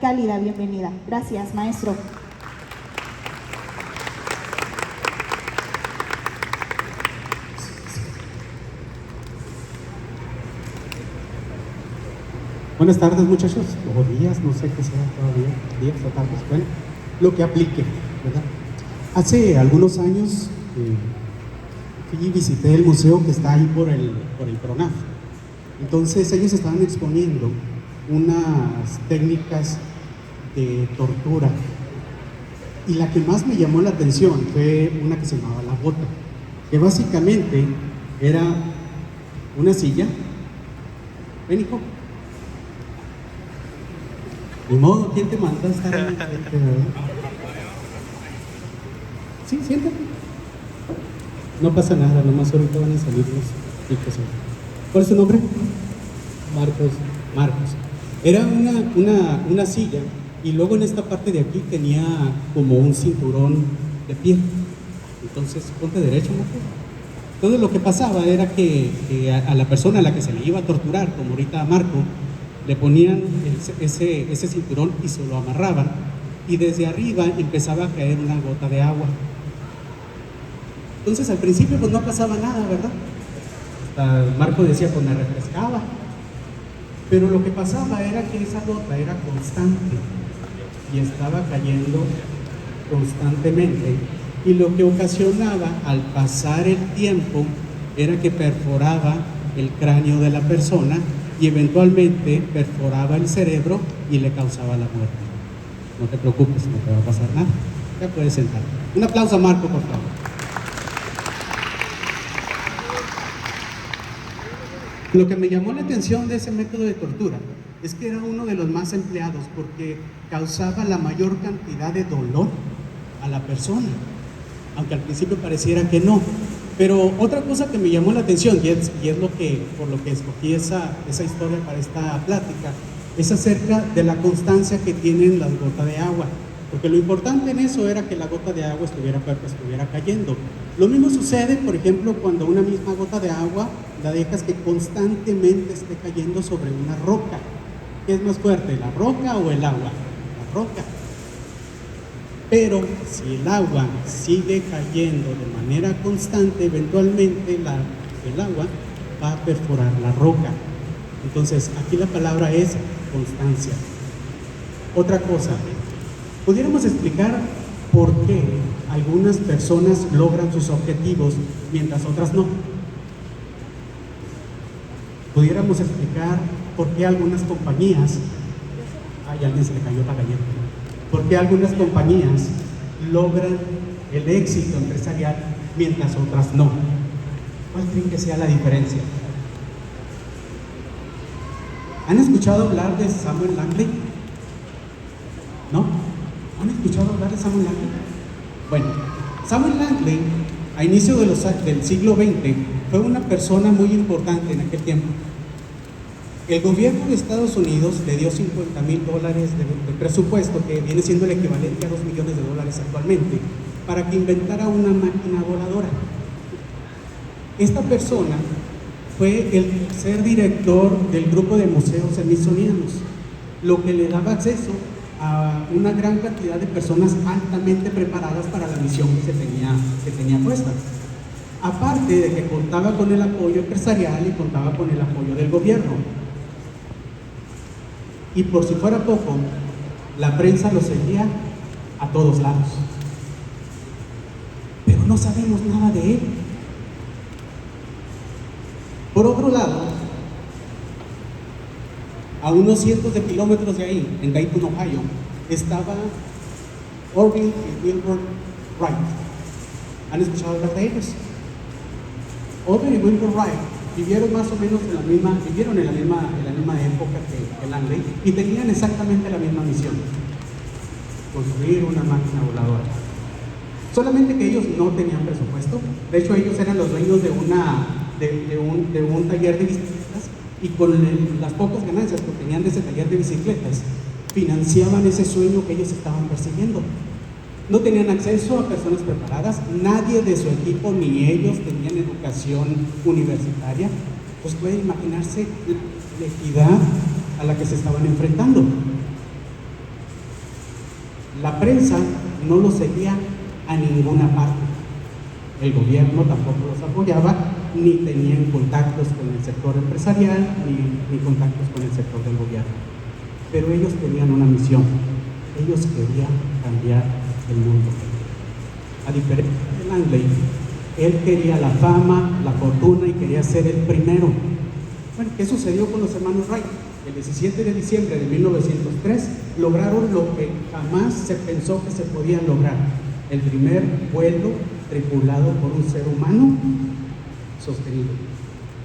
cálida bienvenida. Gracias, maestro. Buenas tardes, muchachos, o días, no sé qué sea todavía, días o tardes, bueno, lo que aplique, ¿verdad? Hace algunos años fui y visité el museo que está ahí por el PRONAF. Entonces ellos estaban exponiendo unas técnicas de tortura y la que más me llamó la atención fue una que se llamaba la bota, que básicamente era una silla. Ven, hijo. Ni modo, ¿quién te mandó a estar ahí? Sí, siéntate. No pasa nada, nomás ahorita van a salir los chicos. ¿Cuál es su nombre? Marcos. Era una silla y luego en esta parte de aquí tenía como un cinturón de piel. Entonces, ponte derecho, Marcos. Entonces lo que pasaba era que a la persona a la que se le iba a torturar, como ahorita a Marco, le ponían ese cinturón y se lo amarraban y desde arriba empezaba a caer una gota de agua. Entonces al principio pues no pasaba nada, ¿verdad? Hasta Marco decía pues me refrescaba, pero lo que pasaba era que esa gota era constante y estaba cayendo constantemente, y lo que ocasionaba al pasar el tiempo era que perforaba el cráneo de la persona y eventualmente perforaba el cerebro y le causaba la muerte. No te preocupes, no te va a pasar nada. Ya puedes sentar. Un aplauso a Marco, por favor. Lo que me llamó la atención de ese método de tortura es que era uno de los más empleados porque causaba la mayor cantidad de dolor a la persona, aunque al principio pareciera que no. Pero otra cosa que me llamó la atención, y es por lo que escogí esa historia para esta plática, es acerca de la constancia que tienen las gotas de agua, porque lo importante en eso era que la gota de agua estuviera cayendo. Lo mismo sucede, por ejemplo, cuando una misma gota de agua la dejas que constantemente esté cayendo sobre una roca. ¿Qué es más fuerte, la roca o el agua? La roca. Pero si el agua sigue cayendo de manera constante, eventualmente el agua va a perforar la roca. Entonces, aquí la palabra es constancia. Otra cosa, pudiéramos explicar por qué algunas personas logran sus objetivos mientras otras no. Pudiéramos explicar por qué algunas compañías, ay, a alguien se le cayó la galleta. ¿Por qué algunas compañías logran el éxito empresarial mientras otras no? ¿Cuál creen que sea la diferencia? ¿Han escuchado hablar de Samuel Langley? ¿No? ¿Han escuchado hablar de Samuel Langley? Bueno, Samuel Langley, a inicio del siglo XX, fue una persona muy importante en aquel tiempo. El gobierno de Estados Unidos le dio $50,000 de presupuesto, que viene siendo el equivalente a $2 millones actualmente, para que inventara una máquina voladora. Esta persona fue el tercer director del grupo de museos smithsonianos, lo que le daba acceso a una gran cantidad de personas altamente preparadas para la misión que tenía puesta. Aparte de que contaba con el apoyo empresarial y contaba con el apoyo del gobierno. Y por si fuera poco, la prensa lo seguía a todos lados. Pero no sabemos nada de él. Por otro lado, a unos cientos de kilómetros de ahí, en Dayton, Ohio, estaba Orville y Wilbur Wright. ¿Han escuchado hablar de ellos? Orville y Wilbur Wright vivieron más o menos en la misma época que Langley, y tenían exactamente la misma misión: construir una máquina voladora. Solamente que ellos no tenían presupuesto. De hecho, ellos eran los dueños de un taller de bicicletas, y con las pocas ganancias que tenían de ese taller de bicicletas financiaban ese sueño que ellos estaban persiguiendo. No tenían acceso a personas preparadas, nadie de su equipo ni ellos tenían educación universitaria. Pues puede imaginarse la complejidad a la que se estaban enfrentando. La prensa no los seguía a ninguna parte. El gobierno tampoco los apoyaba, ni tenían contactos con el sector empresarial, ni contactos con el sector del gobierno. Pero ellos tenían una misión. Ellos querían cambiar el mundo. A diferencia de Langley, él quería la fama, la fortuna y quería ser el primero. Bueno, ¿qué sucedió con los hermanos Wright? El 17 de diciembre de 1903 lograron lo que jamás se pensó que se podía lograr: el primer vuelo tripulado por un ser humano sostenido.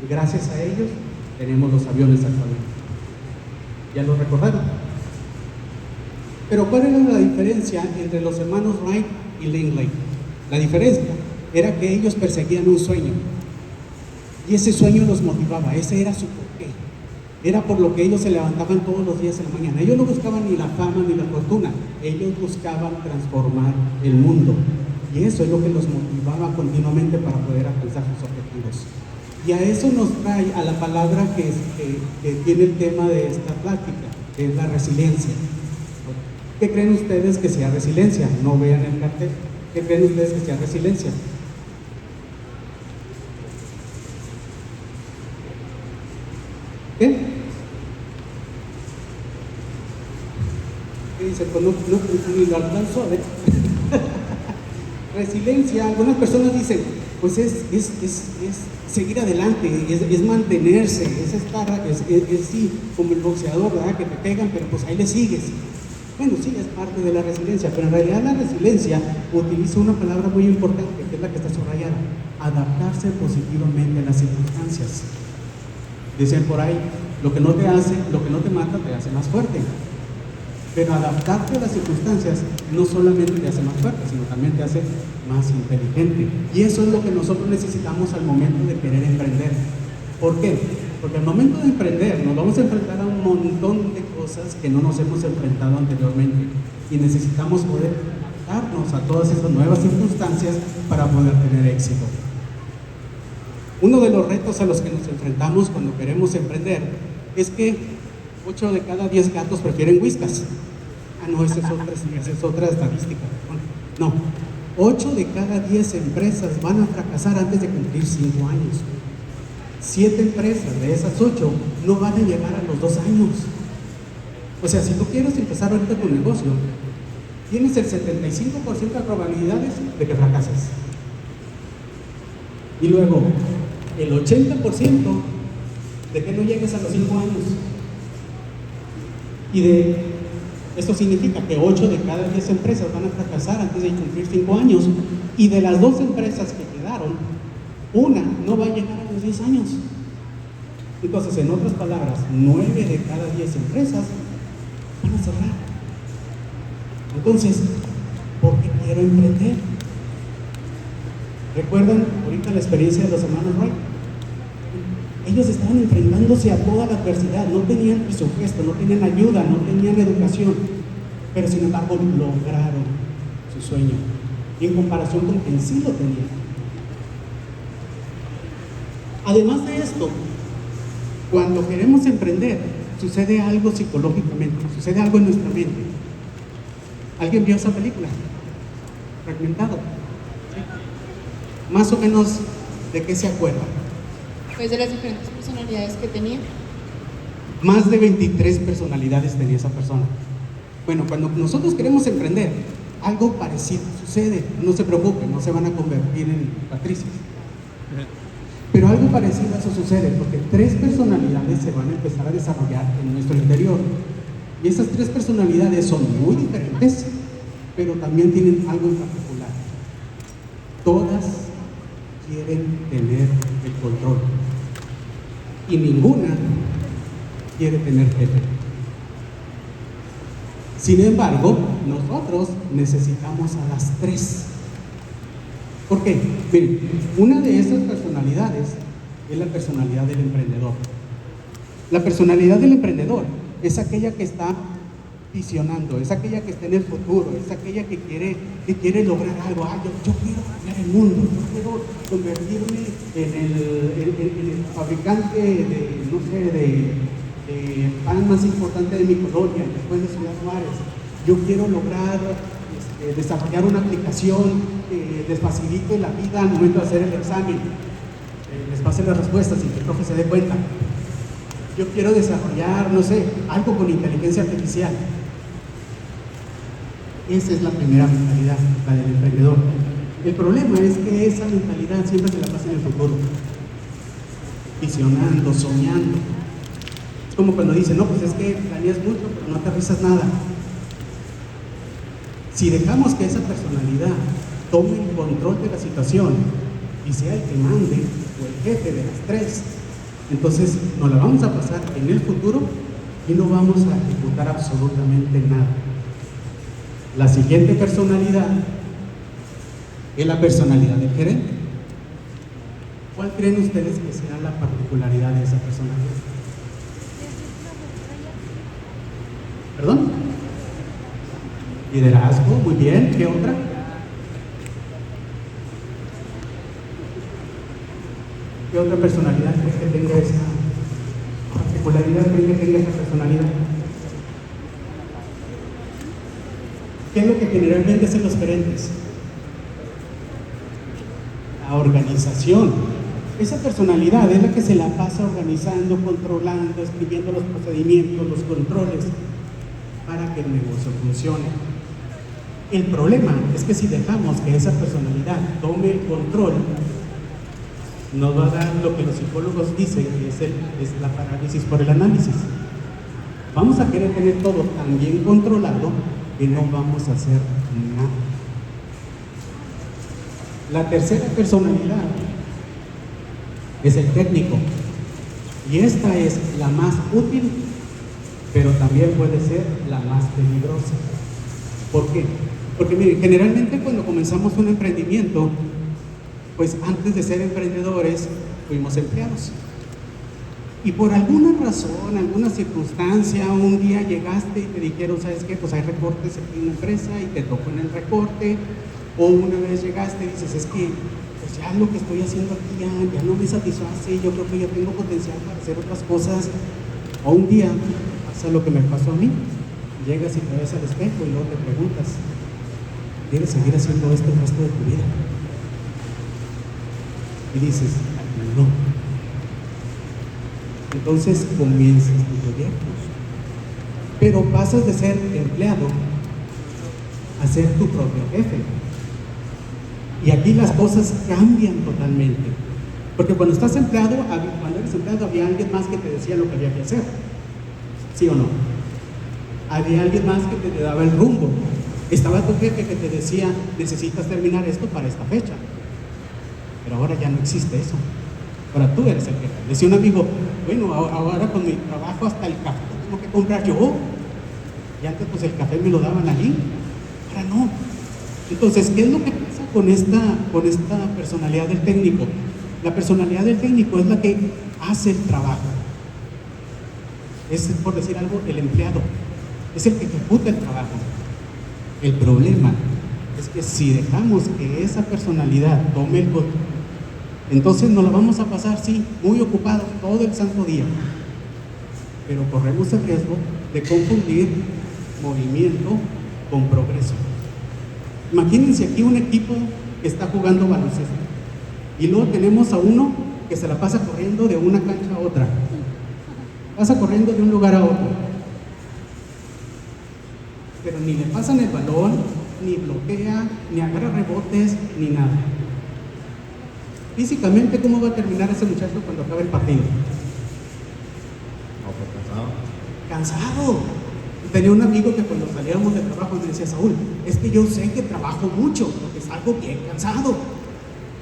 Y gracias a ellos tenemos los aviones actualmente. ¿Ya lo recordaron? Pero ¿cuál era la diferencia entre los hermanos Wright y Langley? La diferencia era que ellos perseguían un sueño, y ese sueño los motivaba, ese era su porqué. Era por lo que ellos se levantaban todos los días en la mañana. Ellos no buscaban ni la fama ni la fortuna, ellos buscaban transformar el mundo, y eso es lo que los motivaba continuamente para poder alcanzar sus objetivos. Y a eso nos trae a la palabra que tiene el tema de esta plática, que es la resiliencia. ¿Qué creen ustedes que sea resiliencia? No vean el cartel. ¿Qué creen ustedes que sea resiliencia? ¿Qué? ¿Qué dice? Pues no ni lo alcanzo a ver. Resiliencia, algunas personas dicen, pues es seguir adelante, es mantenerse, es estar, sí, como el boxeador, ¿verdad? Que te pegan, pero pues ahí le sigues. Bueno, sí, es parte de la resiliencia, pero en realidad la resiliencia utiliza una palabra muy importante, que es la que está subrayada: adaptarse positivamente a las circunstancias. Dicen por ahí, lo que no te mata, te hace más fuerte. Pero adaptarte a las circunstancias no solamente te hace más fuerte, sino también te hace más inteligente. Y eso es lo que nosotros necesitamos al momento de querer emprender. ¿Por qué? Porque al momento de emprender nos vamos a enfrentar a un montón de cosas que no nos hemos enfrentado anteriormente. Y necesitamos poder adaptarnos a todas esas nuevas circunstancias para poder tener éxito. Uno de los retos a los que nos enfrentamos cuando queremos emprender es que 8 de cada 10 gatos prefieren whiskas. No, esa es otra estadística. No, 8 de cada 10 empresas van a fracasar antes de cumplir 5 años. 7 empresas de esas 8 no van a llegar a los 2 años. O sea, si tú quieres empezar ahorita tu negocio, tienes el 75% de probabilidades de que fracases. Y luego, el 80% de que no llegues a los 5 años. Esto significa que 8 de cada 10 empresas van a fracasar antes de cumplir 5 años. Y de las 2 empresas que quedaron, una no va a llegar a los 10 años. Entonces, en otras palabras, 9 de cada 10 empresas van a cerrar. Entonces, ¿por qué quiero emprender? ¿Recuerdan ahorita la experiencia de los hermanos Wright? Ellos estaban enfrentándose a toda la adversidad, no tenían presupuesto, no tenían ayuda, no tenían educación, pero sin embargo lograron su sueño, en comparación con quien sí lo tenía. Además de esto, cuando queremos emprender, sucede algo psicológicamente, sucede algo en nuestra mente. ¿Alguien vio esa película? Fragmentado. ¿Sí? Más o menos, ¿de qué se acuerda? Pues de las diferentes personalidades que tenía. Más de 23 personalidades tenía esa persona. Bueno, cuando nosotros queremos emprender, algo parecido sucede. No se preocupen, no se van a convertir en patricios. Pero algo parecido a eso sucede, porque 3 personalidades se van a empezar a desarrollar en nuestro interior. Y esas 3 personalidades son muy diferentes, pero también tienen algo en particular. Todas quieren tener el control. Y ninguna quiere tener jefe. Sin embargo, nosotros necesitamos a las 3. ¿Por qué? Miren, una de esas personalidades es la personalidad del emprendedor. La personalidad del emprendedor es aquella que está visionando, es aquella que está en el futuro, es aquella que quiere lograr algo. Yo quiero cambiar el mundo, yo quiero convertirme en el fabricante de pan más importante de mi colonia, después de Ciudad Juárez. yo quiero lograr desarrollar una aplicación que les facilite la vida al momento de hacer el examen, les pase las respuestas y que el profe se dé cuenta. Yo quiero desarrollar, no sé, algo con inteligencia artificial. Esa es la primera mentalidad, la del emprendedor. El problema es que esa mentalidad siempre se la pasa en el futuro, visionando, soñando. Es como cuando dicen, no, pues es que planeas mucho, pero no aterrizas nada. Si dejamos que esa personalidad tome el control de la situación y sea el que mande o el jefe de las tres, entonces nos la vamos a pasar en el futuro y no vamos a ejecutar absolutamente nada. La siguiente personalidad es la personalidad del gerente. ¿Cuál creen ustedes que sea la particularidad de esa personalidad? ¿Perdón? Liderazgo, muy bien. ¿Qué otra? ¿Qué otra personalidad crees que tenga esa particularidad? ¿Crees que tenga esa personalidad? ¿Qué es lo que generalmente hacen los gerentes? La organización. Esa personalidad es la que se la pasa organizando, controlando, escribiendo los procedimientos, los controles para que el negocio funcione. El problema es que si dejamos que esa personalidad tome el control, nos va a dar lo que los psicólogos dicen que es la parálisis por el análisis. Vamos a querer tener todo tan bien controlado que no vamos a hacer nada. La tercera personalidad es el técnico, y esta es la más útil, pero también puede ser la más peligrosa. ¿Por qué? Porque miren, generalmente cuando comenzamos un emprendimiento, pues antes de ser emprendedores fuimos empleados, y por alguna razón, alguna circunstancia, un día llegaste y te dijeron, ¿sabes qué? Pues hay recortes aquí en la empresa y te tocó en el recorte. O una vez llegaste y dices, es que pues ya lo que estoy haciendo aquí ya no me satisface, yo creo que ya tengo potencial para hacer otras cosas. O un día pasa lo que me pasó a mí, llegas y te ves al espejo y luego te preguntas, ¿quieres seguir haciendo esto el resto de tu vida? Y dices, no. Entonces comienzas tu proyecto, pero pasas de ser empleado a ser tu propio jefe. Y aquí las cosas cambian totalmente, porque cuando eres empleado había alguien más que te decía lo que había que hacer, ¿sí o no? Había alguien más que te daba el rumbo. Estaba tu jefe que te decía, necesitas terminar esto para esta fecha. Pero ahora ya no existe eso. Ahora tú eres el jefe. Decía un amigo, bueno, ahora con mi trabajo hasta el café tengo que comprar yo. Y antes pues el café me lo daban allí, ahora no. Entonces, ¿qué es lo que pasa con esta personalidad del técnico? La personalidad del técnico es la que hace el trabajo. Es, por decir algo, el empleado. Es el que ejecuta el trabajo. El problema es que si dejamos que esa personalidad tome el control, entonces nos la vamos a pasar, sí, muy ocupados todo el santo día. Pero corremos el riesgo de confundir movimiento con progreso. Imagínense aquí un equipo que está jugando baloncesto y luego tenemos a uno que se la pasa corriendo de una cancha a otra, pasa corriendo de un lugar a otro, pero ni le pasan el balón, ni bloquea, ni agarra rebotes, ni nada. Físicamente, ¿cómo va a terminar ese muchacho cuando acabe el partido? No, pues cansado. Cansado. Tenía un amigo que cuando salíamos de trabajo me decía, Saúl, es que yo sé que trabajo mucho, porque salgo bien cansado,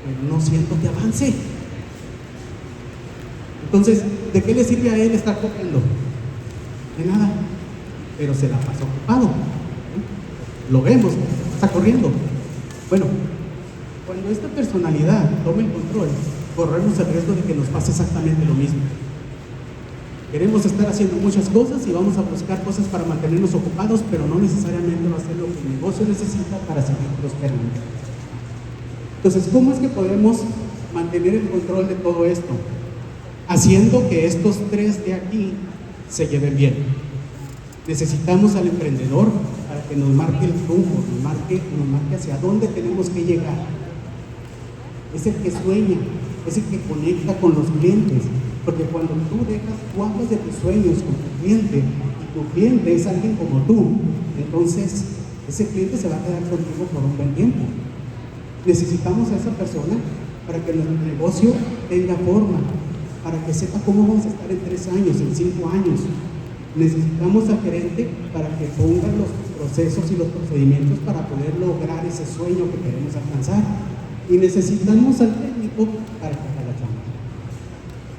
pero no siento que avance. Entonces, ¿de qué le sirve a él estar corriendo? De nada, pero se la pasa ocupado. Lo vemos, está corriendo. Bueno, cuando esta personalidad toma el control, corremos el riesgo de que nos pase exactamente lo mismo. Queremos estar haciendo muchas cosas y vamos a buscar cosas para mantenernos ocupados, pero no necesariamente va a ser lo que el negocio necesita para seguir prosperando. Entonces, ¿cómo es que podemos mantener el control de todo esto? Haciendo que estos tres de aquí se lleven bien. Necesitamos al emprendedor para que que nos marque el rumbo, nos marque hacia dónde tenemos que llegar. Es el que sueña, es el que conecta con los clientes, porque cuando tú hablas de tus sueños con tu cliente, y tu cliente es alguien como tú, entonces ese cliente se va a quedar contigo por un buen tiempo. Necesitamos a esa persona para que nuestro negocio tenga forma, para que sepa cómo vamos a estar en 3 años, en 5 años. Necesitamos al gerente para que ponga los procesos y los procedimientos para poder lograr ese sueño que queremos alcanzar. Y necesitamos al técnico para que haga la chamba.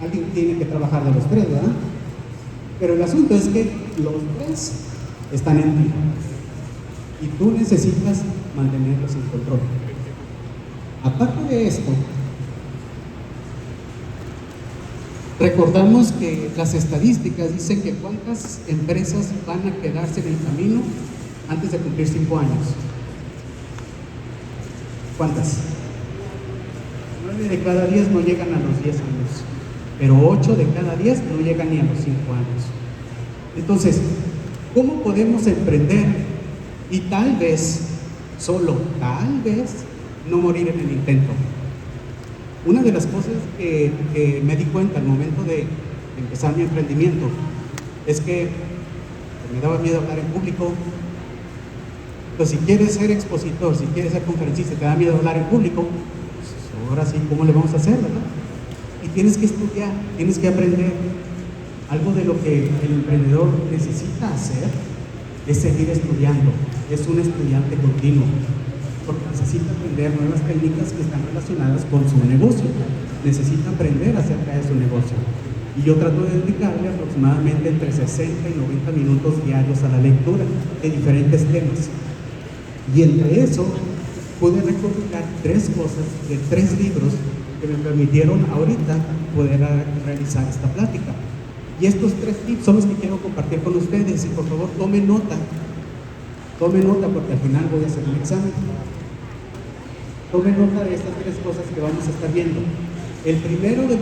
Alguien tiene que trabajar de los 3, ¿verdad? Pero el asunto es que los 3 están en ti. Y tú necesitas mantenerlos en control. Aparte de esto, recordamos que las estadísticas dicen que cuántas empresas van a quedarse en el camino antes de cumplir 5 años. ¿Cuántas? 9 de cada 10 no llegan a los 10 años, pero 8 de cada 10 no llegan ni a los 5 años. Entonces, ¿cómo podemos emprender y tal vez, solo tal vez, no morir en el intento? Una de las cosas que me di cuenta al momento de empezar mi emprendimiento es que me daba miedo hablar en público. Entonces, si quieres ser expositor, si quieres ser conferencista y te da miedo hablar en público, pues ahora sí, ¿cómo le vamos a hacer, verdad? Y tienes que estudiar, tienes que aprender. Algo de lo que el emprendedor necesita hacer es seguir estudiando. Es un estudiante continuo, porque necesita aprender nuevas técnicas que están relacionadas con su negocio. Necesita aprender acerca de su negocio. Y yo trato de dedicarle aproximadamente entre 60 y 90 minutos diarios a la lectura de diferentes temas. Y entre eso, pude recopilar 3 cosas de 3 libros que me permitieron ahorita poder realizar esta plática. Y estos 3 tips son los que quiero compartir con ustedes. Y por favor, tomen nota porque al final voy a hacer un examen. Tome nota de estas 3 cosas que vamos a estar viendo. El primero de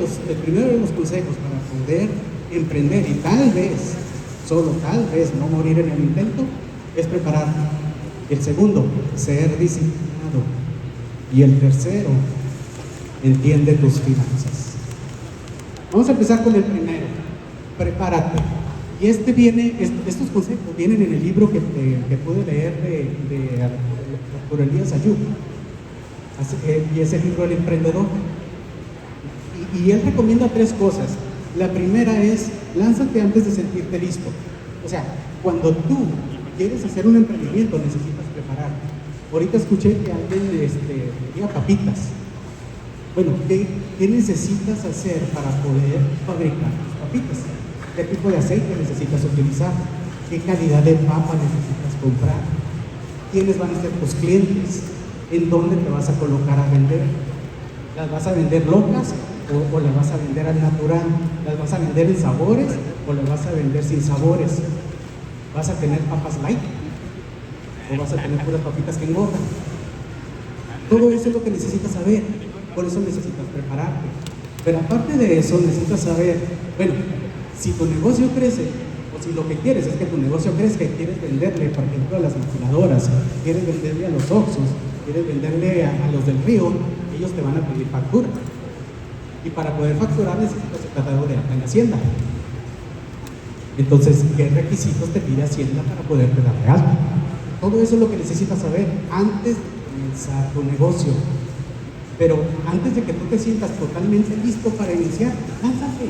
los consejos para poder emprender y tal vez, solo tal vez, no morir en el intento, es prepararte. El segundo, ser disciplinado. Y el tercero, entiende tus finanzas. Vamos a empezar con el primero, prepárate. Y estos consejos vienen en el libro que pude leer de Arturo Elías Ayub. Y es el libro El Emprendedor. Y él recomienda 3 cosas. La primera es, lánzate antes de sentirte listo. O sea, cuando tú quieres hacer un emprendimiento, necesitas prepararte. Ahorita escuché que alguien quería papitas. Bueno, ¿qué necesitas hacer para poder fabricar tus papitas? ¿Qué tipo de aceite necesitas utilizar? ¿Qué calidad de papa necesitas comprar? ¿Quiénes van a ser tus clientes? ¿En dónde te vas a colocar a vender? ¿Las vas a vender locas o las vas a vender al natural? ¿Las vas a vender en sabores o las vas a vender sin sabores? ¿Vas a tener papas light o vas a tener puras papitas que engordan? Todo eso es lo que necesitas saber. Por eso necesitas prepararte. Pero aparte de eso, necesitas saber, bueno, si tu negocio crece, o si lo que quieres es que tu negocio crezca y quieres venderle, por ejemplo, a las maquiladoras, quieres venderle a los Oxxos, quieres venderle a los del Río, ellos te van a pedir factura. Y para poder facturar necesitas estar dado de alta en Hacienda. Entonces, ¿qué requisitos te pide Hacienda para poderte dar de alta? Todo eso es lo que necesitas saber antes de comenzar tu negocio. Pero antes de que tú te sientas totalmente listo para iniciar, lánzate.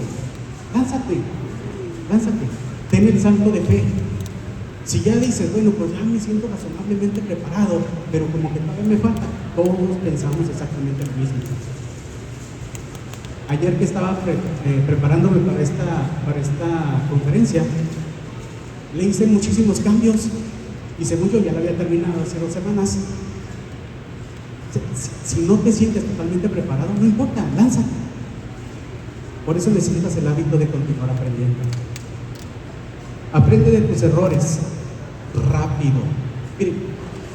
Ten el salto de fe. Si ya dices, bueno, pues ya me siento razonablemente preparado, pero como que todavía me falta, todos pensamos exactamente lo mismo. Ayer que estaba preparándome para esta conferencia, le hice muchísimos cambios y según yo ya la había terminado hace 2 semanas. Si no te sientes totalmente preparado, no importa, lánzate. Por eso necesitas el hábito de continuar aprendiendo. Aprende de tus errores rápido. Mire,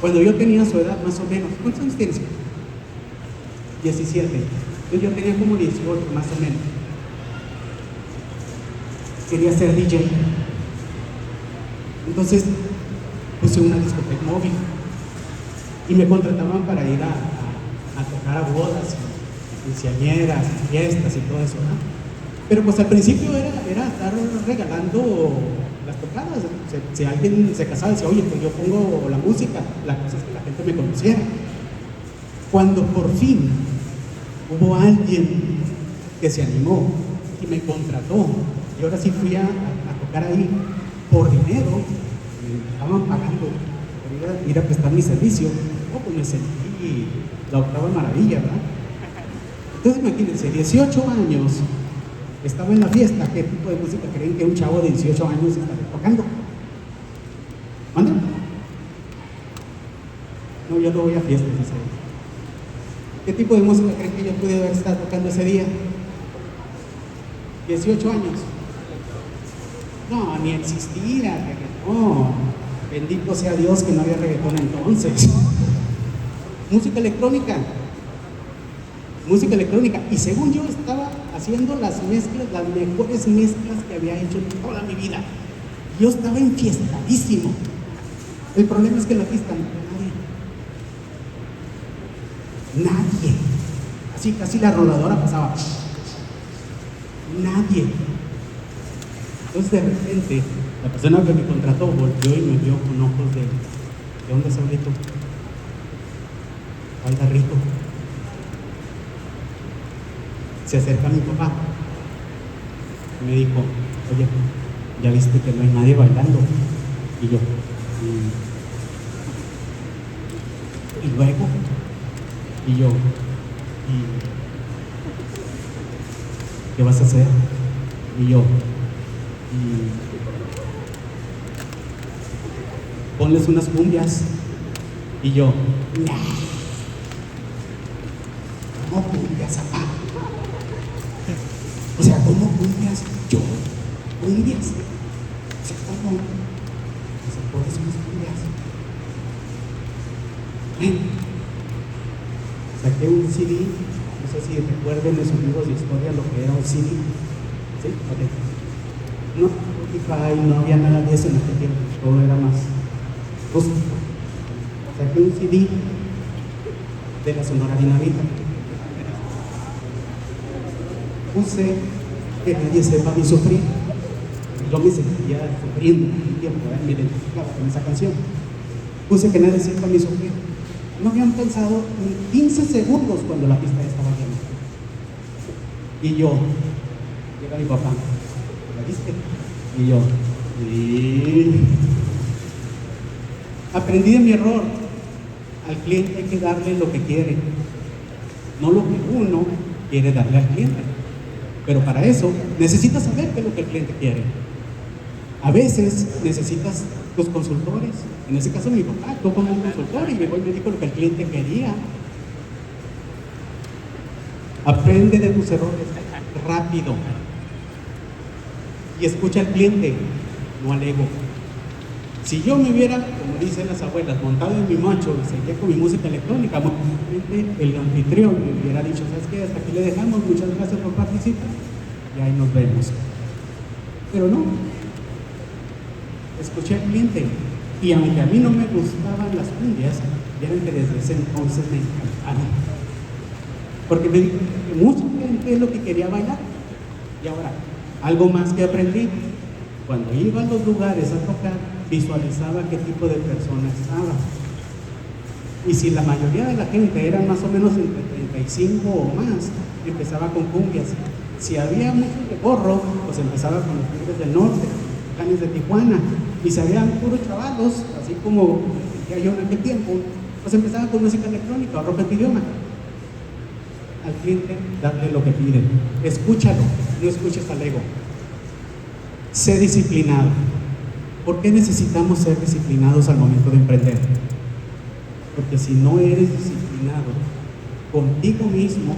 cuando yo tenía su edad más o menos, ¿cuántos años tienes? 17. Yo tenía como 18 más o menos. Quería ser DJ. Entonces, puse una discoteca móvil y me contrataban para ir a tocar a bodas, quinceañeras, fiestas y todo eso, ¿no? Pero pues al principio era estar regalando las tocadas. Si alguien se casaba, decía, oye, pues yo pongo la música, la cosa es que la gente me conociera. Cuando por fin hubo alguien que se animó y me contrató, y ahora sí fui a tocar ahí por dinero, me estaban pagando por ir a prestar mi servicio, pues me sentí la octava maravilla, ¿verdad? Entonces imagínense, 18 años, estaba en la fiesta. ¿Qué tipo de música creen que un chavo de 18 años está tocando? ¿Mande? No, yo no voy a fiestas, dice. ¿Qué tipo de música creen que yo pude haber estado tocando ese día? 18 años. No, ni existía reggaetón. Bendito sea Dios que no había reggaetón entonces. Música electrónica. Música electrónica. Y según yo estaba haciendo las mezclas, las mejores mezclas que había hecho en toda mi vida. Yo estaba enfiestadísimo. El problema es que en la pista no había nadie. Así casi la rodadora pasaba. Nadie. Entonces de repente la persona que me contrató volvió y me vio con ojos de dónde sale tú? Baila rico. Se acerca a mi papá y me dijo, oye, ¿ya viste que no hay nadie bailando? Y yo, y luego, y yo, ¿qué vas a hacer? Y yo, ponles unas cumbias. Y yo, ¿cómo cumbias, papá? O sea, ¿cómo cumbias? Yo, cumbias. O sea, ¿cómo? O sea, pones unas cumbias. Saqué un CD, no sé si recuerden los amigos de historia lo que era un CD. ¿Sí? Ok. No, Spotify, no había nada de eso en aquel tiempo, todo era más rústico. Saqué un CD de la Sonora Dinamita. Puse que nadie sepa mi sufrir. Yo me sentía sufriendo un tiempo, me identificaba con esa canción. Puse que nadie sepa mi sufrir. No habían pensado ni 15 segundos cuando la pista estaba llena. Y yo, llega mi papá, ¿la viste? Y yo, sí. Aprendí de mi error. Al cliente hay que darle lo que quiere, no lo que uno quiere darle al cliente. Pero para eso necesitas saber qué es lo que el cliente quiere. A veces necesitas los consultores. En ese caso mi papá actuó como un consultor y me dijo lo que el cliente quería. Aprende de tus errores rápido y escucha al cliente, no al ego. Si yo me hubiera, como dicen las abuelas, montado en mi macho y seguía con mi música electrónica, el anfitrión me hubiera dicho, ¿sabes qué? Hasta aquí le dejamos, muchas gracias por participar y ahí nos vemos. Pero no, escuché al cliente y aunque a mí no me gustaban las cumbias, vieron que desde ese entonces me encantaban. Porque me dijo que mucha gente es lo que quería bailar. Y ahora, algo más que aprendí, cuando iba a los lugares a tocar, visualizaba qué tipo de personas estaba. Y si la mayoría de la gente eran más o menos entre 35 o más, empezaba con cumbias. Si había mucho de gorro, pues empezaba con los tigres del norte, los canes de Tijuana. Y si habían puros chavalos, así como decía yo en aquel tiempo, pues empezaba con música electrónica o rock en idioma. Al cliente, darle lo que pide. Escúchalo, no escuches al ego. Sé disciplinado. ¿Por qué necesitamos ser disciplinados al momento de emprender? Porque si no eres disciplinado contigo mismo,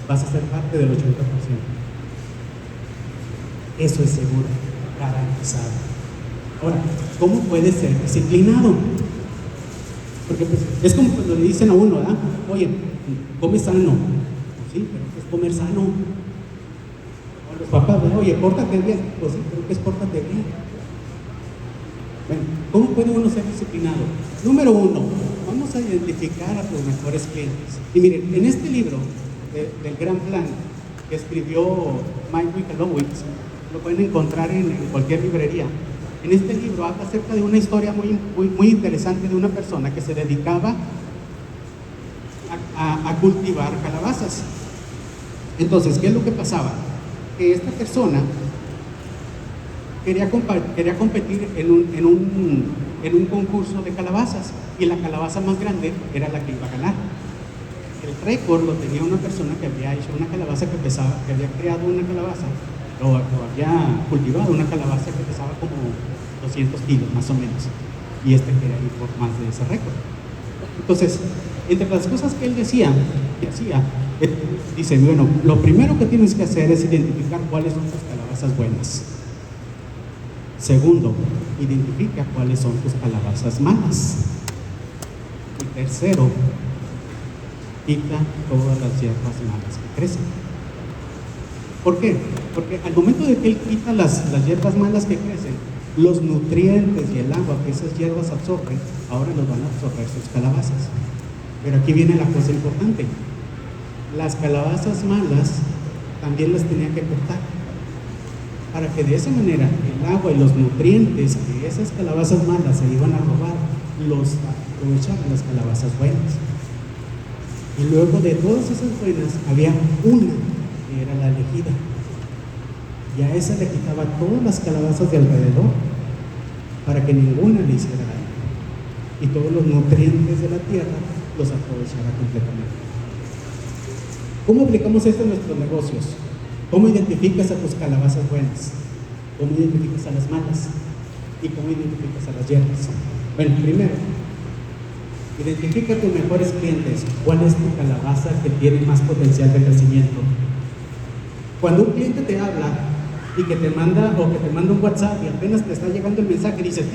vas a ser parte del 80%. Eso es seguro, garantizado. Ahora, ¿cómo puedes ser disciplinado? Porque pues, es como cuando le dicen a uno, ¿verdad? Oye, come sano. Sí, pero ¿qué es comer sano? O los papás, oye, pórtate bien. Pues sí, pero ¿qué es pórtate bien? Bueno, ¿cómo puede uno ser disciplinado? Número uno, vamos a identificar a tus mejores clientes. Y miren, en este libro del Gran Plan que escribió Mike Michalowicz, lo pueden encontrar en cualquier librería. En este libro habla acerca de una historia muy interesante de una persona que se dedicaba a cultivar calabazas. Entonces, ¿qué es lo que pasaba? Que esta persona quería competir en un concurso de calabazas, y la calabaza más grande era la que iba a ganar. El récord lo tenía una persona que había hecho una calabaza que había creado una calabaza, o había cultivado una calabaza que pesaba como 200 kilos más o menos, y quería ir por más de ese récord. Entonces, entre las cosas que él hacía, dice, bueno, lo primero que tienes que hacer es identificar cuáles son tus calabazas buenas. Segundo, identifica cuáles son tus calabazas malas. Y tercero, quita todas las hierbas malas que crecen. ¿Por qué? Porque al momento de que él quita las hierbas malas que crecen, los nutrientes y el agua que esas hierbas absorben, ahora los van a absorber sus calabazas. Pero aquí viene la cosa importante. Las calabazas malas también las tenía que cortar, para que de esa manera el agua y los nutrientes que esas calabazas malas se iban a robar, los aprovechaban las calabazas buenas. Y luego de todas esas buenas, había una que era la elegida, y a esa le quitaba todas las calabazas de alrededor, para que ninguna le hiciera daño, y todos los nutrientes de la tierra los aprovechara completamente. ¿Cómo aplicamos esto en nuestros negocios? ¿Cómo identificas a tus calabazas buenas? ¿Cómo identificas a las malas? ¿Y cómo identificas a las hierbas? Bueno, primero, identifica a tus mejores clientes. ¿Cuál es tu calabaza que tiene más potencial de crecimiento? Cuando un cliente te habla y que te manda un WhatsApp y apenas te está llegando el mensaje, dices,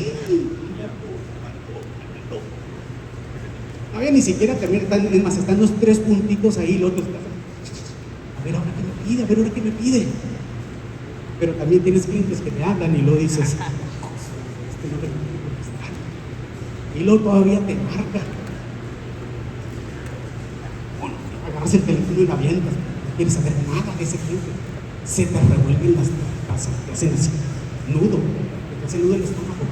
todavía ni siquiera termina, es más, están los 3 puntitos ahí, los otros, a ver ahora qué me pide. Pero también tienes clientes que te hablan y luego dices, no le puedo contestar, y luego todavía te marca. Bueno, agarras el teléfono y lo avientas, no quieres saber nada de ese cliente. Se te revuelven las casas, te hacen así, nudo, te hacen nudo el estómago.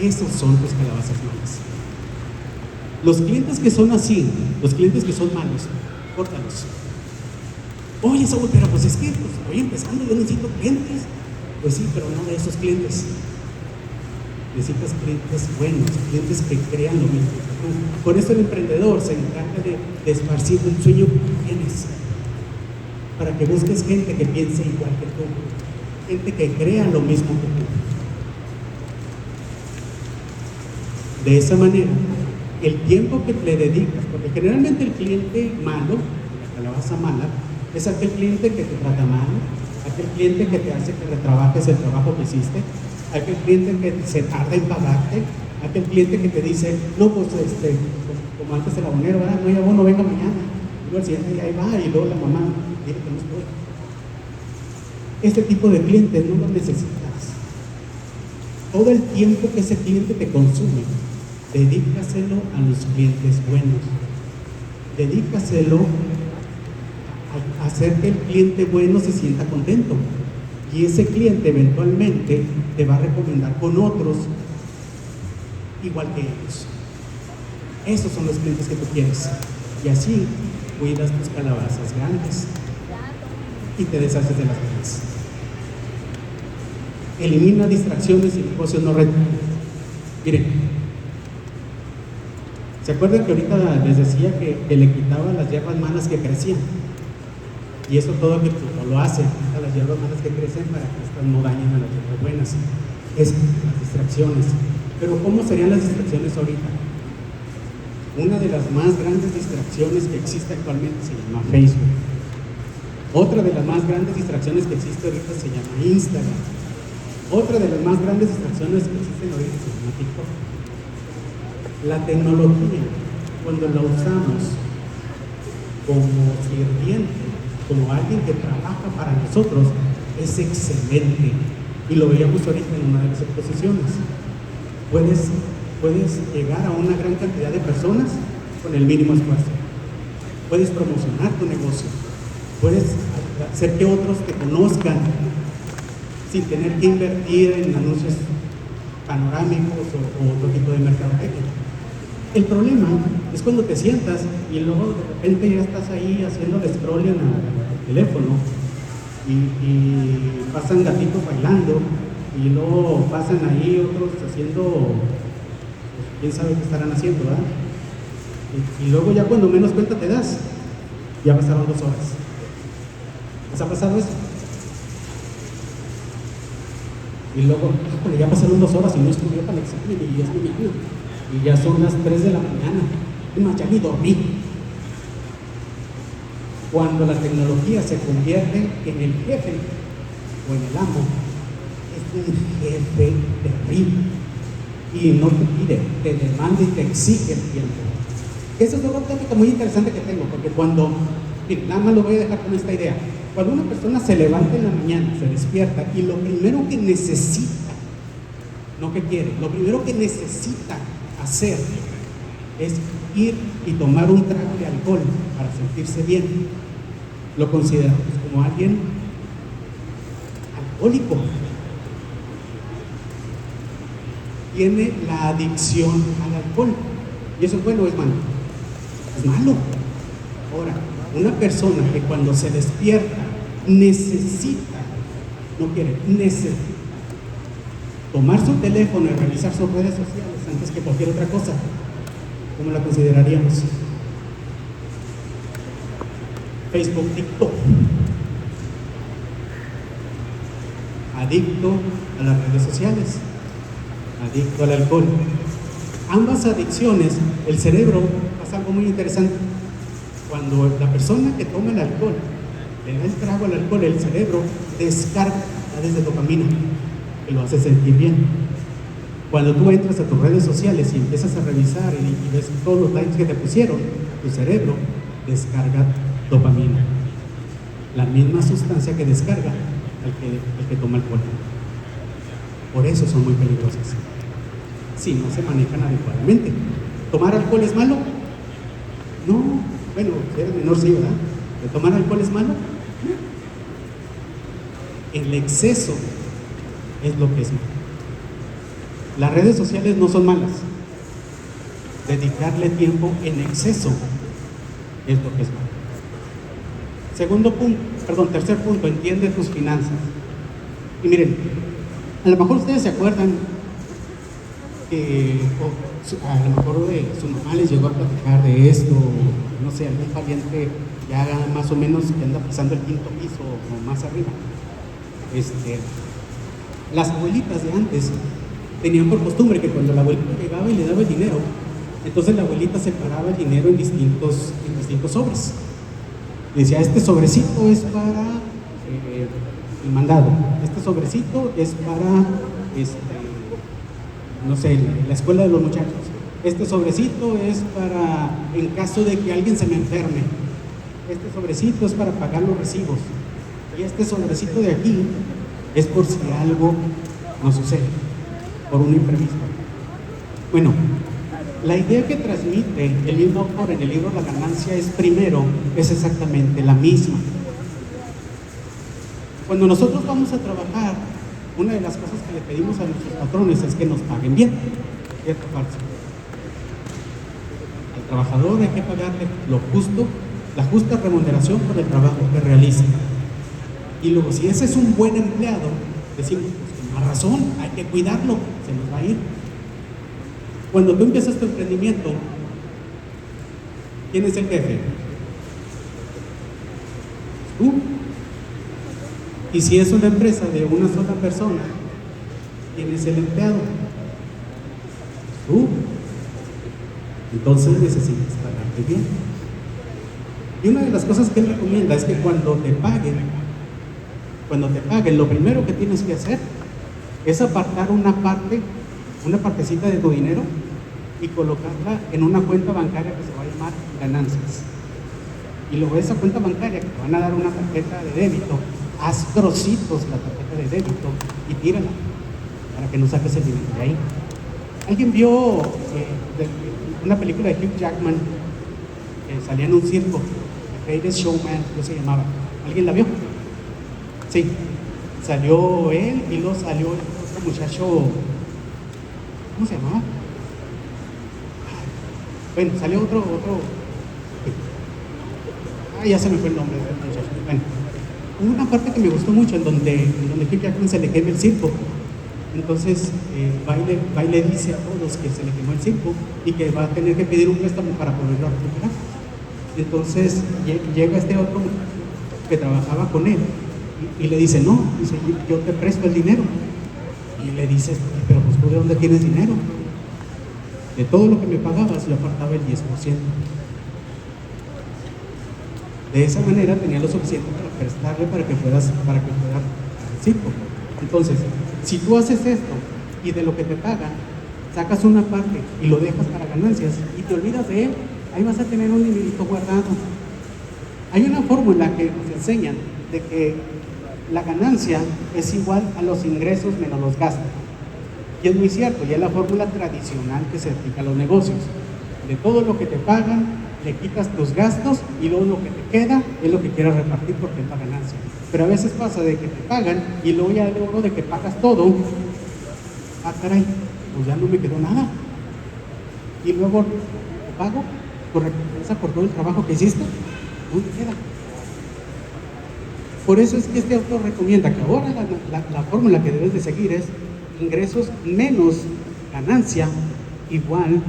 Esos son tus calabazas malas. Los clientes que son así, los clientes que son malos, córtalos. Oye, Saúl, pero pues es que voy empezando, yo necesito clientes. Pues sí, pero no de esos clientes. Necesitas clientes buenos, clientes que crean lo mismo que tú. Por eso el emprendedor se encarga de esparcir el sueño que tienes, para que busques gente que piense igual que tú, gente que crea lo mismo que tú. De esa manera, el tiempo que le dedicas, porque generalmente el cliente malo, la calabaza mala, es aquel cliente que te trata mal, aquel cliente que te hace que retrabajes el trabajo que hiciste, aquel cliente que se tarda en pagarte, aquel cliente que te dice, no, pues como antes el abonero, no hay abono, venga mañana. Y luego el siguiente día ahí va, y luego la mamá dice que no estoy. Este tipo de clientes no los necesitas. Todo el tiempo que ese cliente te consume, dedícaselo a los clientes buenos. Dedícaselo a hacer que el cliente bueno se sienta contento. Y ese cliente eventualmente te va a recomendar con otros igual que ellos. Esos son los clientes que tú quieres. Y así cuidas tus calabazas grandes y te deshaces de las demás. Elimina distracciones y negocios no rentables. Miren, ¿se acuerdan que ahorita les decía que le quitaba las hierbas malas que crecían? Y eso todo que lo hace, quita las hierbas malas que crecen para que estas no dañen a las hierbas buenas. Es las distracciones. Pero ¿cómo serían las distracciones ahorita? Una de las más grandes distracciones que existe actualmente se llama Facebook. Otra de las más grandes distracciones que existe ahorita se llama Instagram. Otra de las más grandes distracciones que existen ahorita se llama TikTok. La tecnología, cuando la usamos como sirviente, como alguien que trabaja para nosotros, es excelente. Y lo veíamos ahorita en una de las exposiciones. Puedes llegar a una gran cantidad de personas con el mínimo esfuerzo. Puedes promocionar tu negocio. Puedes hacer que otros te conozcan sin tener que invertir en anuncios panorámicos o otro tipo de mercadotecnia. El problema es cuando te sientas y luego de repente ya estás ahí haciendo scrolling al teléfono y pasan gatitos bailando y luego pasan ahí otros haciendo, pues, quién sabe qué estarán haciendo, ¿verdad? Y luego ya cuando menos cuenta te das, ya pasaron 2 horas. ¿Les ha pasado eso? Y luego, híjole, ya pasaron 2 horas y no estudió para el examen y ya es mañana. Y ya son las 3 de la mañana. Y más, ya ni dormí. Cuando la tecnología se convierte en el jefe o en el amo, es un jefe terrible. Y no te pide, te demanda y te exige el tiempo. Esa es otra técnica muy interesante que tengo, porque miren, nada más lo voy a dejar con esta idea. Cuando una persona se levanta en la mañana, se despierta y lo primero que necesita, no que quiere, lo primero que necesita hacer es ir y tomar un trago de alcohol para sentirse bien, lo consideramos como alguien alcohólico. Tiene la adicción al alcohol. ¿Y eso es bueno o es malo? Es malo. Ahora, una persona que cuando se despierta necesita, no quiere, necesita tomar su teléfono y revisar sus redes sociales antes que cualquier otra cosa, ¿cómo la consideraríamos? Facebook, TikTok. Adicto a las redes sociales, adicto al alcohol. Ambas adicciones, el cerebro pasa algo muy interesante. Cuando la persona que toma el alcohol, le da el trago al alcohol, el cerebro descarga desde dopamina, que lo hace sentir bien. Cuando tú entras a tus redes sociales y empiezas a revisar y ves todos los likes que te pusieron, tu cerebro descarga dopamina, la misma sustancia que descarga el que toma alcohol. Por eso son muy peligrosas si no se manejan adecuadamente. ¿Tomar alcohol es malo? No. Bueno, si eres menor sí, ¿verdad? ¿De tomar alcohol es malo? No. El exceso es lo que es malo. Las redes sociales no son malas. Dedicarle tiempo en exceso es lo que es malo. Tercer punto, entiende tus finanzas. Y miren, a lo mejor ustedes se acuerdan que a lo mejor de su mamá les llegó a platicar de esto, no sé, algún pariente ya más o menos que anda pasando el 5.º piso o más arriba. Las abuelitas de antes tenían por costumbre que cuando la abuelita llegaba y le daba el dinero, entonces la abuelita separaba el dinero en distintos sobres. Decía, este sobrecito es para el mandado, este sobrecito es para no sé, la escuela de los muchachos, este sobrecito es para en caso de que alguien se me enferme, este sobrecito es para pagar los recibos y este sobrecito de aquí es por si algo no sucede, por un imprevisto. Bueno, la idea que transmite el mismo autor en el libro La Ganancia es exactamente la misma. Cuando nosotros vamos a trabajar, una de las cosas que le pedimos a nuestros patrones es que nos paguen bien. ¿Cierto o falso? Al trabajador hay que pagarle lo justo, la justa remuneración por el trabajo que realiza. Y luego, si ese es un buen empleado, decimos, pues con más razón, hay que cuidarlo, se nos va a ir. Cuando tú empiezas tu emprendimiento, ¿quién es el jefe? Tú. Y si es una empresa de una sola persona, ¿quién es el empleado? Tú. Entonces necesitas pagarte bien. Y una de las cosas que él recomienda es que cuando te paguen, lo primero que tienes que hacer es apartar una partecita de tu dinero y colocarla en una cuenta bancaria que se va a llamar ganancias. Y luego esa cuenta bancaria que te van a dar una tarjeta de débito, haz trocitos la tarjeta de débito y tírala para que no saques el dinero de ahí. ¿Alguien vio una película de Hugh Jackman que salía en un circo? The Greatest Showman, ¿cómo se llamaba? ¿Alguien la vio? Sí. Salió él y luego salió otro muchacho, ¿cómo se llamaba? Bueno, salió otro. Ya se me fue el nombre del muchacho. Bueno, hubo una parte que me gustó mucho en donde Hugh Jackman se le quema el circo. Entonces va y le dice a todos que se le quemó el circo y que va a tener que pedir un préstamo para poderlo recuperar. Entonces llega este otro que trabajaba con él y le dice, no, dice, yo te presto el dinero. Y le dice, pero pues ¿tú de dónde tienes dinero? De todo lo que me pagabas le apartaba el 10%. De esa manera tenía lo suficiente para prestarle para que pueda al circo. Entonces, si tú haces esto y de lo que te pagan sacas una parte y lo dejas para ganancias y te olvidas de él, ahí vas a tener un dinerito guardado. Hay una fórmula que nos enseñan de que la ganancia es igual a los ingresos menos los gastos. Y es muy cierto, y es la fórmula tradicional que se aplica a los negocios. De todo lo que te pagan, le quitas tus gastos y luego lo que te queda es lo que quieras repartir porque es la ganancia. Pero a veces pasa de que te pagan y luego ya luego de que pagas todo, caray, pues ya no me quedó nada. Y luego te pago tu recompensa por todo el trabajo que hiciste, no te queda. Por eso es que este autor recomienda que ahora la fórmula que debes de seguir es ingresos menos ganancia igual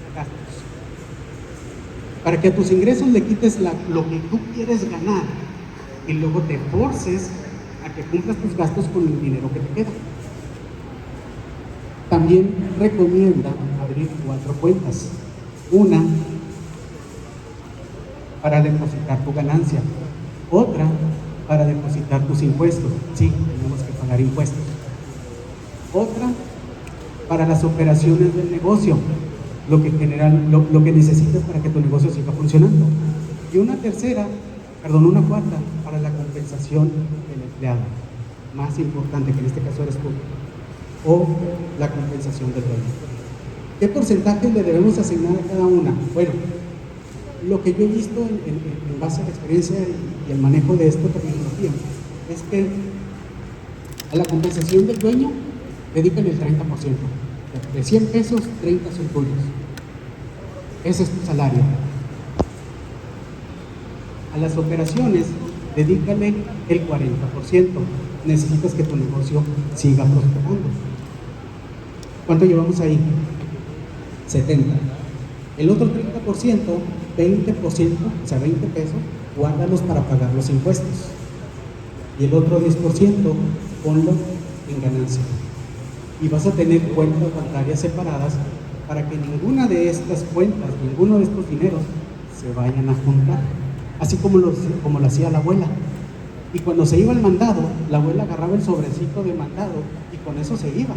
a gastos. Para que a tus ingresos le quites lo que tú quieres ganar y luego te forces a que cumplas tus gastos con el dinero que te queda. También recomienda abrir 4 cuentas. Una para depositar tu ganancia, otra para depositar tus impuestos. Sí, tenemos que pagar impuestos. Otra para las operaciones del negocio, lo que necesitas para que tu negocio siga funcionando. Y una cuarta para la compensación del empleado, más importante, que en este caso eres tú, o la compensación del dueño. ¿Qué porcentaje le debemos asignar a cada una? Bueno, lo que yo he visto en base a la experiencia y el manejo de esta terminología es que a la compensación del dueño dedican el 30%. De 100 pesos, 30 son tuyos. Ese es tu salario. A las operaciones, dedícale el 40%. Necesitas que tu negocio siga prosperando. ¿Cuánto llevamos ahí? 70. El otro 30%, 20%, o sea, 20 pesos, guárdalos para pagar los impuestos. Y el otro 10%, ponlo en ganancia. Y vas a tener cuentas bancarias separadas para que ninguna de estas cuentas, ninguno de estos dineros se vayan a juntar. Así como lo hacía la abuela. Y cuando se iba el mandado, la abuela agarraba el sobrecito de mandado y con eso se iba.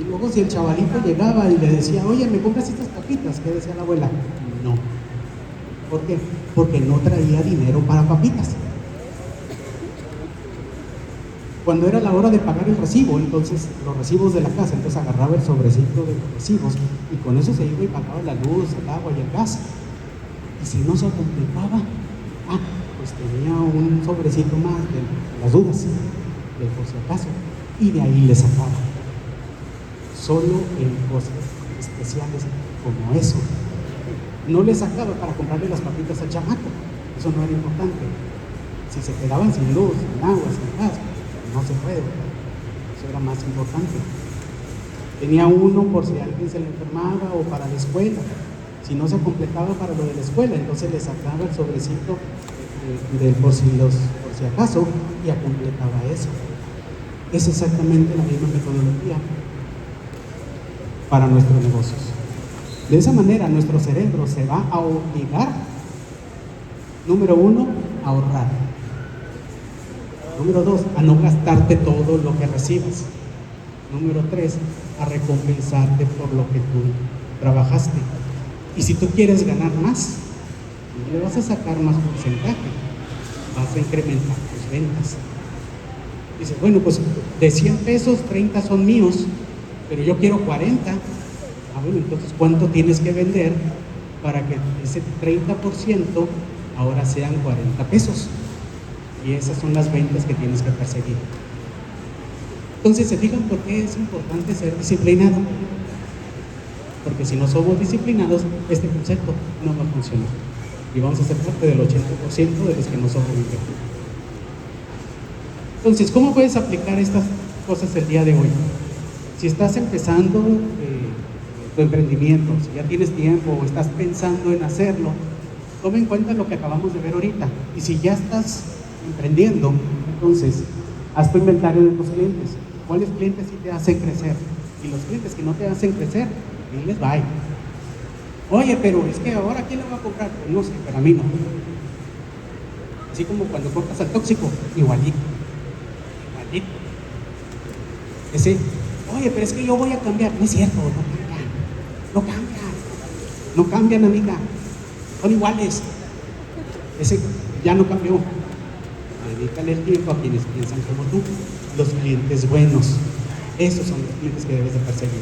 Y luego si el chavalito llegaba y le decía, oye, ¿me compras estas papitas? ¿Qué decía la abuela? No. ¿Por qué? Porque no traía dinero para papitas. Cuando era la hora de pagar el recibo, entonces los recibos de la casa, entonces agarraba el sobrecito de los recibos y con eso se iba y pagaba la luz, el agua y el gas. Y si no se completaba, pues tenía un sobrecito más de las dudas, de por si acaso, y de ahí le sacaba. Solo en cosas especiales como eso. No le sacaba para comprarle las papitas al chamaco, eso no era importante. Si se quedaban sin luz, sin agua, sin gas, no se puede, eso era más importante. Tenía uno por si alguien se le enfermaba o para la escuela. Si no se completaba para lo de la escuela, entonces le sacaba el sobrecito por si acaso y completaba eso. Es exactamente la misma metodología para nuestros negocios. De esa manera nuestro cerebro se va a obligar, número 1, a ahorrar. Número 2, a no gastarte todo lo que recibas. Número 3, a recompensarte por lo que tú trabajaste. Y si tú quieres ganar más, le vas a sacar más porcentaje. vas a incrementar tus ventas. Dice, bueno, pues de 100 pesos, 30 son míos, pero yo quiero 40. Ah, bueno, entonces, ¿cuánto tienes que vender para que ese 30% ahora sean 40 pesos? Y esas son las ventas que tienes que perseguir. Entonces, ¿se fijan por qué es importante ser disciplinado? Porque si no somos disciplinados, este concepto no va a funcionar. Y vamos a ser parte del 80% de los que no sobreviven. Entonces, ¿cómo puedes aplicar estas cosas el día de hoy? Si estás empezando tu emprendimiento, si ya tienes tiempo o estás pensando en hacerlo, toma en cuenta lo que acabamos de ver ahorita. Y si ya estás emprendiendo, entonces, haz tu inventario de tus clientes. ¿Cuáles clientes sí te hacen crecer? Y los clientes que no te hacen crecer, diles bye. Oye, pero es que ahora ¿quién le va a comprar? Pues no sé, pero a mí no. Así como cuando cortas al tóxico, igualito. Ese, oye, pero es que yo voy a cambiar. No es cierto, no cambian, amiga. Son iguales. Ese ya no cambió. Dedícale el tiempo a quienes piensan como tú. Los clientes buenos. Esos son los clientes que debes de perseguir.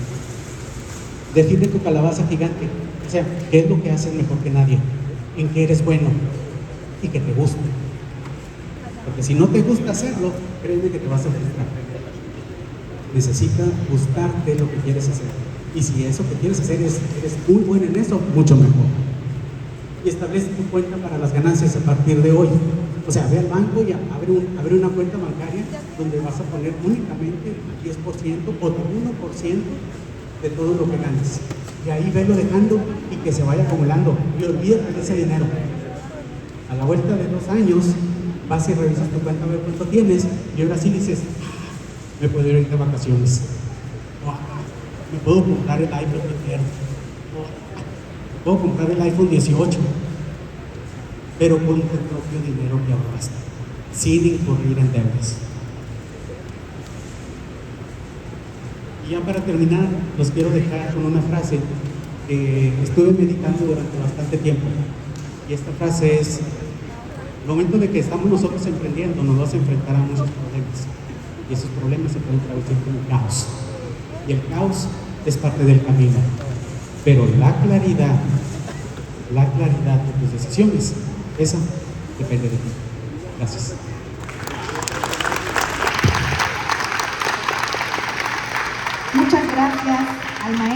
Define tu calabaza gigante. O sea, ¿qué es lo que haces mejor que nadie? ¿En qué eres bueno? Y que te guste. Porque si no te gusta hacerlo, créeme que te vas a frustrar. Necesita gustarte lo que quieres hacer. Y si eso que quieres hacer eres muy bueno en eso, mucho mejor. Y establece tu cuenta para las ganancias a partir de hoy. O sea, ve al banco y abre una cuenta bancaria donde vas a poner únicamente el 10% o el 1% de todo lo que ganas. Y ahí velo dejando y que se vaya acumulando. Y olvídate de ese dinero. A la vuelta de 2 años, vas y revisas tu cuenta, a ver cuánto tienes, y ahora sí dices, me puedo ir de vacaciones. Me puedo comprar el iPhone que quiero. Me puedo comprar el iPhone 18. Pero con tu propio dinero que ahorraste, sin incurrir en deudas. Y ya para terminar, los quiero dejar con una frase que estuve meditando durante bastante tiempo. Y esta frase es: el momento de que estamos nosotros emprendiendo, nos vamos a enfrentar a muchos problemas. Y esos problemas se pueden traducir como caos. Y el caos es parte del camino. Pero la claridad de tus decisiones, esa depende de ti. Gracias. Muchas gracias al maestro.